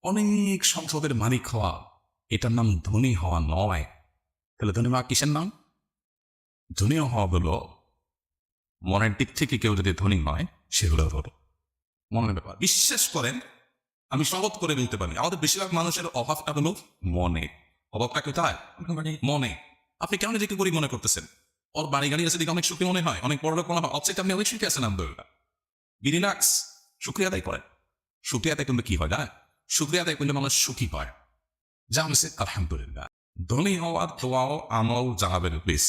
অনেক সম্পদের মালিক হওয়া, এটার নাম ধনী হওয়া নয়। তাহলে ধনী হওয়া কিসের নাম? ধনী হওয়া হলো মনের দিক থেকে কেউ যদি ধনী হয় সেগুলো হলো মনের ব্যাপার। বিশ্বাস করেন, আমি শপথ করে বলতে পারি আমাদের বেশিরভাগ মানুষের অভাবটা হলো মনে। অভাবটা কোথায়? মনে। আপনি কেন নিজেকে গরিব মনে করতেছেন? ওর বাড়ি গাড়ি আছে দিকে অনেক সুখী মনে হয়, অনেক বড় লোক মনে হয়, অবশ্যই আপনি অনেক সুখী আছেন। আলহামদুলিল্লাহ, বি রিল্যাক্স, শুক্রিয়া আদায় করেন। শুক্রিয়া আদায় করলে কি হয় না? শুক্রিয়া আদায় করলে মানুষ সুখী হয়। যা হয়েছে আলহামদুলিল্লাহ। ধনী হওয়ার দোয়াও আমল জানাবেন প্লিজ।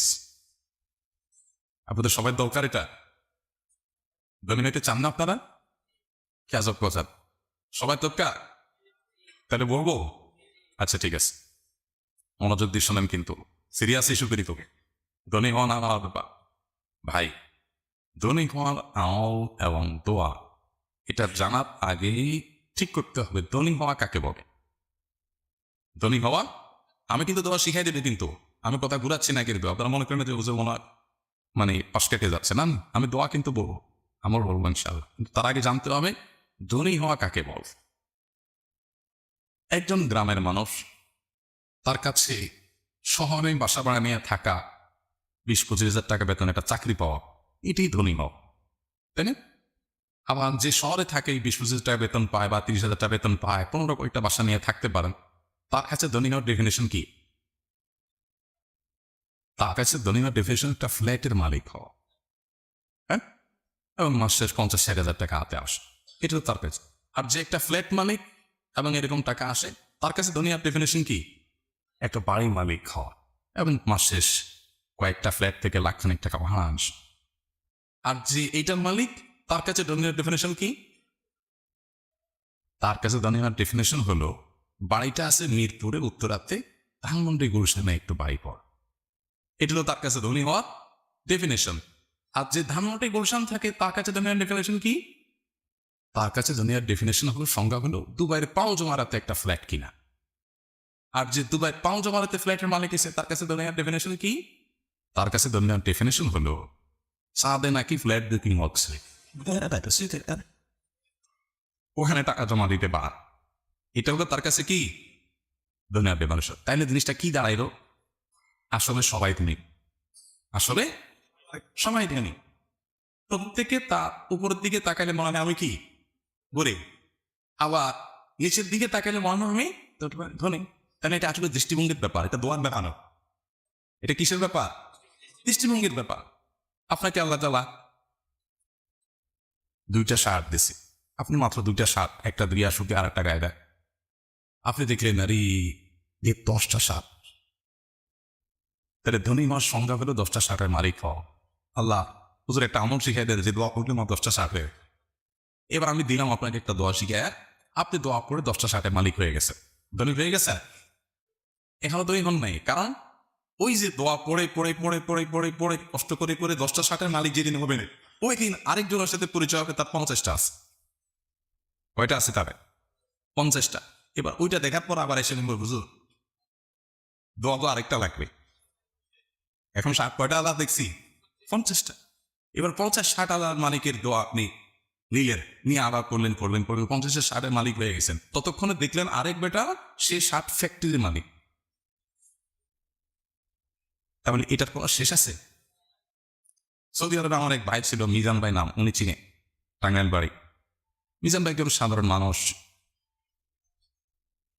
আপনাদের সবাই দরকার এটা। ধনী হইতে চান না আপনারা? কি আজব কথা, সবাই দরকার? তাহলে বলবো? আচ্ছা ঠিক আছে, মনোযোগ দিয়ে শোনেন কিন্তু, সিরিয়াস ইস্যু করি তোকে। ধনী হওয়া না হওয়ার ব্যাপার ভাই, ধনী হওয়ার আমল এবং দোয়া এটা জানার আগেই ঠিক করতে হবে ধনী হওয়া কাকে বলে। ধনী হওয়া, আমি কিন্তু দোয়া শিখাই দেবে, কিন্তু আমি কথা ঘুরাচ্ছি না, কিন্তু আপনারা মনে করেন যে বুঝে মনে হয় মানে পাশ কেটে যাচ্ছে না। আমি দোয়া কিন্তু বলবো, আমার বলবো ইনশাআল্লাহ, কিন্তু তার আগে জানতে হবে ধনী হওয়া কাকে বল। একজন গ্রামের মানুষ, তার কাছে শহরে বাসা ভাড়া নিয়ে থাকা, 20-25 হাজার টাকা বেতন একটা চাকরি পাওয়া, এটাই ধনী হওয়া, তাই না? আবার যে শহরে থাকে 20-25 হাজার টাকা বেতন পায় বা 30 হাজার টাকা বেতন পায়, 15 কয়েকটা বাসা নিয়ে থাকতে পারেন, তার কাছে ধনী হওয়ার ডেফিনেশন কি? তার কাছে ধনী হওয়ার ডেফিনেশন একটা ফ্ল্যাটের মালিক হওয়া, হ্যাঁ, এবং মাসে 50-60 হাজার টাকা হাতে আসে, এটা তো তার কাছে। আর যে একটা ফ্ল্যাট মালিক এবং এরকম টাকা আসে, তার কাছে ধনী হওয়ার ডেফিনেশন কি? একটা বাড়ির মালিক হওয়া এবং মাস শেষ কয়েকটা ফ্ল্যাট থেকে লাখখানিক টাকা ভাড়া আসে। আর যে এইটার মালিক, তার কাছে ধনী হওয়ার ডেফিনেশন কি? তার কাছে ধনী হওয়ার ডেফিনেশন হলো বাড়িটা আছে মিরপুরে উত্তরাতে, ধানমন্ডি গুলশানে একটু বাড়ি পর, এটা হলো তার কাছে ধনী হওয়ার ডেফিনেশন। আর যে ধানমন্ডি গুলশান থাকে, তার কাছে ধনী হওয়ার ডেফিনেশন কি? তার কাছে ধনী হওয়ার ডেফিনেশন হলো, সংজ্ঞা হলো দুবাইয়ের পাঁচ জমারাতে একটা ফ্ল্যাট কিনা। আর যে দুবাই পাঁচ জমারাতে ফ্ল্যাটের মালিক এসে, তার কাছে ধনী হওয়ার ডেফিনেশন কি? তার কাছে ধনী হওয়ার ডেফিনেশন হলো সাদে নাকি ফ্ল্যাট বুকিং হচ্ছে, ওখানে টাকা জমা দিতে পার, এটা হলো তার কাছে কি? ধনী হওয়ার ডেফিনেশন। তাইলে জিনিসটা কি দাঁড়াইলো? আসলে সবাই ধনী, আসলে সবাই ধনী। প্রত্যেকে তার উপরের দিকে তাকাইলে মনে হয় আমি কি গরিব, আবার নিচের দিকে তাকাইলে মনে হয় আমি ধনী। তাহলে এটা আসলে দৃষ্টিভঙ্গির ব্যাপার, এটা দোয়ার ব্যাপার না। এটা কিসের ব্যাপার? দৃষ্টিভঙ্গির ব্যাপার। আপনাকে আল্লাহ তাআলা 2টা শার্ট দিছে, আপনি মাত্র 2টা শার্ট, একটা দিয়া শুকে আর একটা গায়ে দেয়, আপনি দেখলেন আরে 10টা শার্ট। তাহলে ধনী হওয়ার সংজ্ঞা হলো 10টা শার্টের মালিক হওয়া। আল্লাহ হুজুর একটা আমল শিখাই দেয় যে দোয়া করলে আমার 10টা শার্ট হয়ে। এবার আমি দিলাম আপনাকে একটা দোয়া শিখায়, আপনি দোয়া করে 10টা শার্টের মালিক হয়ে গেছে, ধনী হয়ে গেছে। এখানে ধনী হন নাই, কারণ ওই যে দোয়া পড়ে পড়ে পড়ে পড়ে পড়ে পড়ে কষ্ট করে করে 10টা শার্টের মালিক যেদিন হবে না, ওই দিন আরেকজনের সাথে পরিচয় হবে, তার 50টা আছে। কয়টা আছে তার? 50টা। এবার ওইটা দেখার পর আবার এসে বলবো হুজুর দোয়া তো আরেকটা লাগবে। এখন শার্ট কয়টা আলাদা দেখছি? 50টা। এবার 50-60 আলাদা মালিকের দোয়া আপনি নিলেন, নিয়ে আবার করলেন করলেন করলেন, 50-এর শার্টের মালিক হয়ে গেছেন। ততক্ষণে দেখলেন আরেক বেটা সে শার্ট ফ্যাক্টরির মালিক। তাহলে এটার কোনো শেষ আছে? সৌদি আরবে আমার এক ভাই ছিল, মিজান ভাই নাম, উনি চিনে, টাঙ্গাইল বাড়ি। মিজান ভাই কেউ সাধারণ মানুষ,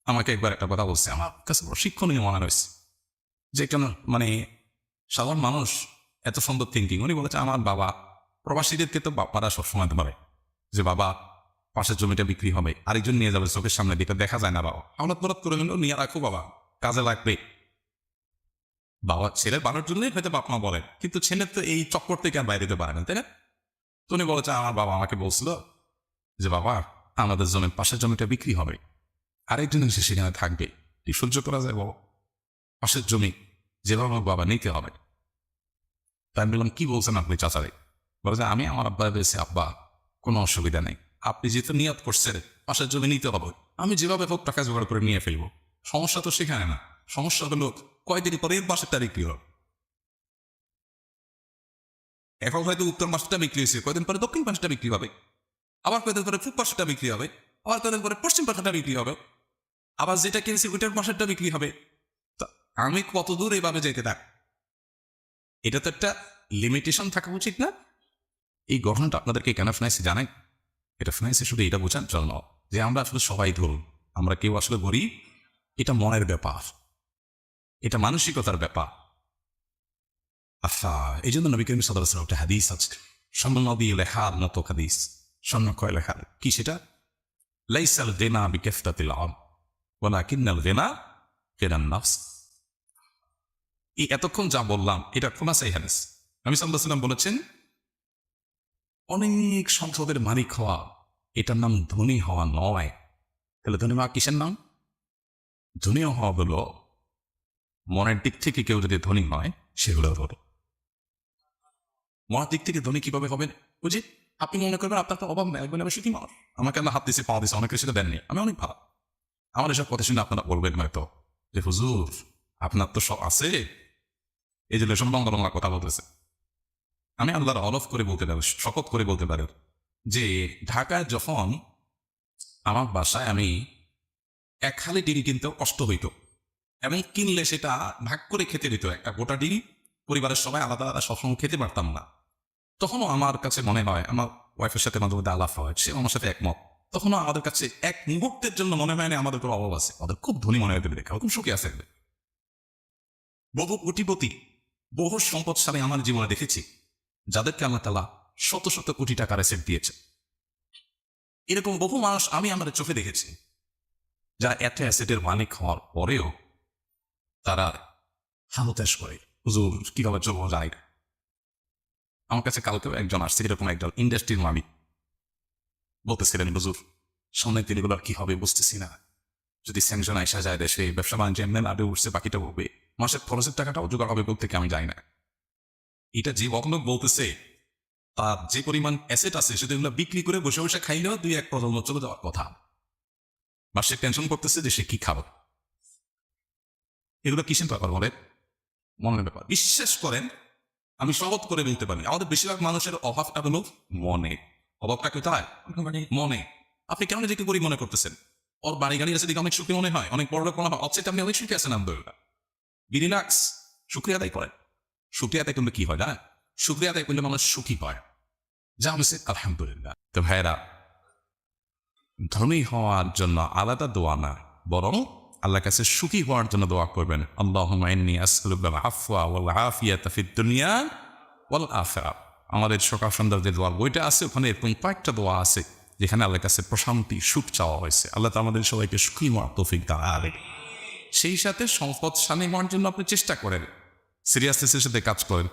আমাকে একবার একটা কথা বলছে, আমার কাছে বড় শিক্ষণীয় মনে হয়েছে, যে কেন মানে সাধারণ মানুষ এত সুন্দর থিঙ্কিং। উনি বলেছে আমার বাবা, প্রবাসীদেরকে তো বাবারা সবসময় পারে যে বাবা পাশের জমিটা বিক্রি হবে, আরেকজন নিয়ে যাবে চোখের সামনে, যেটা দেখা যায় না। বাবা হঠাৎ হঠাৎ করে হলো নিয়ে রাখো, বাবা কাজে লাগবে। বাবা ছেলের বানার জন্যই হয়তো বাপ মা বলেন, কিন্তু ছেলের তো এই চক্কর থেকে আর বাইরে যেতে পারে না, তাই না? তো উনি বলেছে আমার বাবা আমাকে বলছিল যে বাবা আমাদের জমির পাশের জমিটা বিক্রি হবে, আরেকজন এসে সেখানে থাকবে, এই সহ্য করা যায় বাবা? পাশের জমি যেভাবে আমার বাবা নিতে হবে। তাই আমি বললাম কি বলছেন আপনি চাচারে? বলে আমি আমার আব্বা বলেছে আব্বা কোনো অসুবিধা নেই, আপনি যেহেতু নিয়ত করছেন পাশের জমি নিতে হবে, আমি যেভাবে হোক টাকা জোগাড় করে নিয়ে ফেলবো। সমস্যা তো সেখানে না, সমস্যা হলো কয়দিন পরে এর পাশেরটা বিক্রি হবে। এখন হয়তো উত্তর পাশটা বিক্রি হয়েছে, কয়দিন পরে দক্ষিণ পাশটা বিক্রি হবে, আবার কয়দিন পরে পূব পাশটা বিক্রি হবে, আবার কয়দিন পরে পশ্চিম পাশটা বিক্রি হবে। আবার যেটা কিনছি ওইটার পাশেরটা বিক্রি হবে। তা আমি কত দূর এইভাবে যেতে থাক, এটা তো একটা লিমিটেশন থাকা উচিত না? এই ঘটনাটা আপনাদেরকে কেন শোনাইছি জানেন? এটা শোনাইছি শুধু এটা বোঝার জন্য যে আমরা আসলে সবাই ধরুন, আমরা কেউ আসলে গরিব, এটা মনের ব্যাপার, এটা মানসিকতার ব্যাপার। আচ্ছা, এই জন্য নবী করিম সাল্লাল্লাহু আলাইহি ওয়াসাল্লাম একটা হাদিস আছে, স্বর্ণ নবী লেখার মতো হাদিস, স্বর্ণ কয় লেখার কি সেটা? লাইসাল গিনা বিকাসরাতিল ইলম ওয়ালাকিন্নাল গিনা গিনান নাফস। এই এতক্ষণ যা বললাম এটা খোলাসাই হাদিস। নবী সাল্লাল্লাহু আলাইহি ওয়াসাল্লাম বলেছেন, অনেক সম্পদের মালিক হওয়া এটার নাম ধনী হওয়া নয়। তাহলে ধনী হওয়া কিসের নাম? ধনী হওয়া হলো মনের দিক থেকে কেউ যদি ধনী হয় সেগুলো ধনী। মনের দিক থেকে ধনী কিভাবে হবেন? বুঝি আপনি মনে করবেন আপনার তো অভাব নেই, আমি সুখী মানুষ, আমাকে আল্লাহ হাত দিছে পা দিছে, অনেকের সেটা দেননি, আমি অনেক ভালো। আমার এসব কথা শুনে আপনারা বলবেন হয়তো যে হুজুর আপনার তো সব আছে, এই জন্য সব বাংলা বাংলা কথা বলতেছে। আমি আল্লাহর অলফ করে বলতে পারি, শপথ করে বলতে পারি যে ঢাকায় যখন আমার বাসায় আমি এক খালি ডিম কিনতেও কষ্ট হইতো, এবং কিনলে সেটা ভাগ করে খেতে দিত, একটা গোটা ডিম পরিবারের সবাই আলাদা আলাদা সবসময় খেতে পারতাম না। তখনও আমার কাছে মনে হয়, আমার ওয়াইফের সাথে মাঝে মধ্যে আলাপ হয়, সে আমার সাথে একমত, তখনও আমাদের কাছে এক মুহূর্তের জন্য মনে হয় না আমাদের কোনো অভাব আছে, আমাদের খুব ধনী মনে হতে দেখে খুব সুখী আছে। বহু কোটিপতি, বহু সম্পদশালী আমার জীবনে দেখেছি যাদেরকে আল্লাহ তাআলা শত শত কোটি টাকার অ্যাসেট দিয়েছে। এরকম বহু মানুষ আমি আমার চোখে দেখেছি যারা এত অ্যাসেটের মালিক হওয়ার পরেও তারা হামতাস করে, হুজুর কিভাবে চলবো জানি না। আমার কাছে কালকেও একজন আসছে, এরকম একজন ইন্ডাস্ট্রির মালিক, বলতেছিলেন হুজুর সামনের দিনগুলো কি হবে বুঝতেছি না, যদি স্যাংশন আইসা যায় দেশে, ব্যবসা বাণিজ্য এমনি আগে উঠছে, বাকিটা হবে, মাসের খরচের টাকাটাও জোগাড় হবে থেকে আমি যাই না। এটা যে ভদ্রলোক বলতেছে তার যে পরিমাণ অ্যাসেট আছে সেগুলো বিক্রি করে বসে বসে খাইলেও 2-1 প্রজন্ম চলে যাওয়ার কথা, বা সে টেনশন করতেছে যে সে কি খাবে। এগুলো কিসের ব্যাপার বলে? মনের ব্যাপার। বিশ্বাস করেন, আমি শপথ করে বলতে পারি আমাদের বেশিরভাগ মানুষের অভাবটা হলো মনে। অভাবটা কোথায়? মনে। আপনি কেন নিজেকে গরিব মনে করতেছেন? ওর বাড়ি গাড়ি আছে দিকে অনেক সুখী মনে হয়, অনেক বড় লোক মনে হয়, অবশ্যই আপনি অনেক সুখী আছেন। আলহামদুলিল্লাহ, রিল্যাক্স, শুকরিয়া আদায় করেন। শুকরিয়া আদায় করলে কি হয় না? শুকরিয়া আদায় করলে মানুষ সুখী হয়, যা হচ্ছে আলহামদুলিল্লাহ। তো ভাইরা, ধনী হওয়ার জন্য আলাদা দোয়া না, বরং আল্লাহর কাছে সুখী হওয়ার জন্য দোয়া করবেন। আল্লাহুম্মা ইন্নী আসআলুকাল আফওয়া ওয়াল আফিয়াতা ফিদ দুনিয়া ওয়াল আখিরাহ। আমাদের সকাল সন্ধ্যার যে দোয়ার বইটা আছে ওখানে এরকম কয়েকটা দোয়া আছে যেখানে আল্লাহর কাছে প্রশান্তি, সুখ চাওয়া হয়েছে। আল্লাহ তো আমাদের সবাইকে সুখী হওয়ার তৌফিক দান করেন। সেই সাথে সম্পদশালী হওয়ার জন্য আপনি চেষ্টা করেন, সিরিয়াসনেসের সাথে কাজ করেন।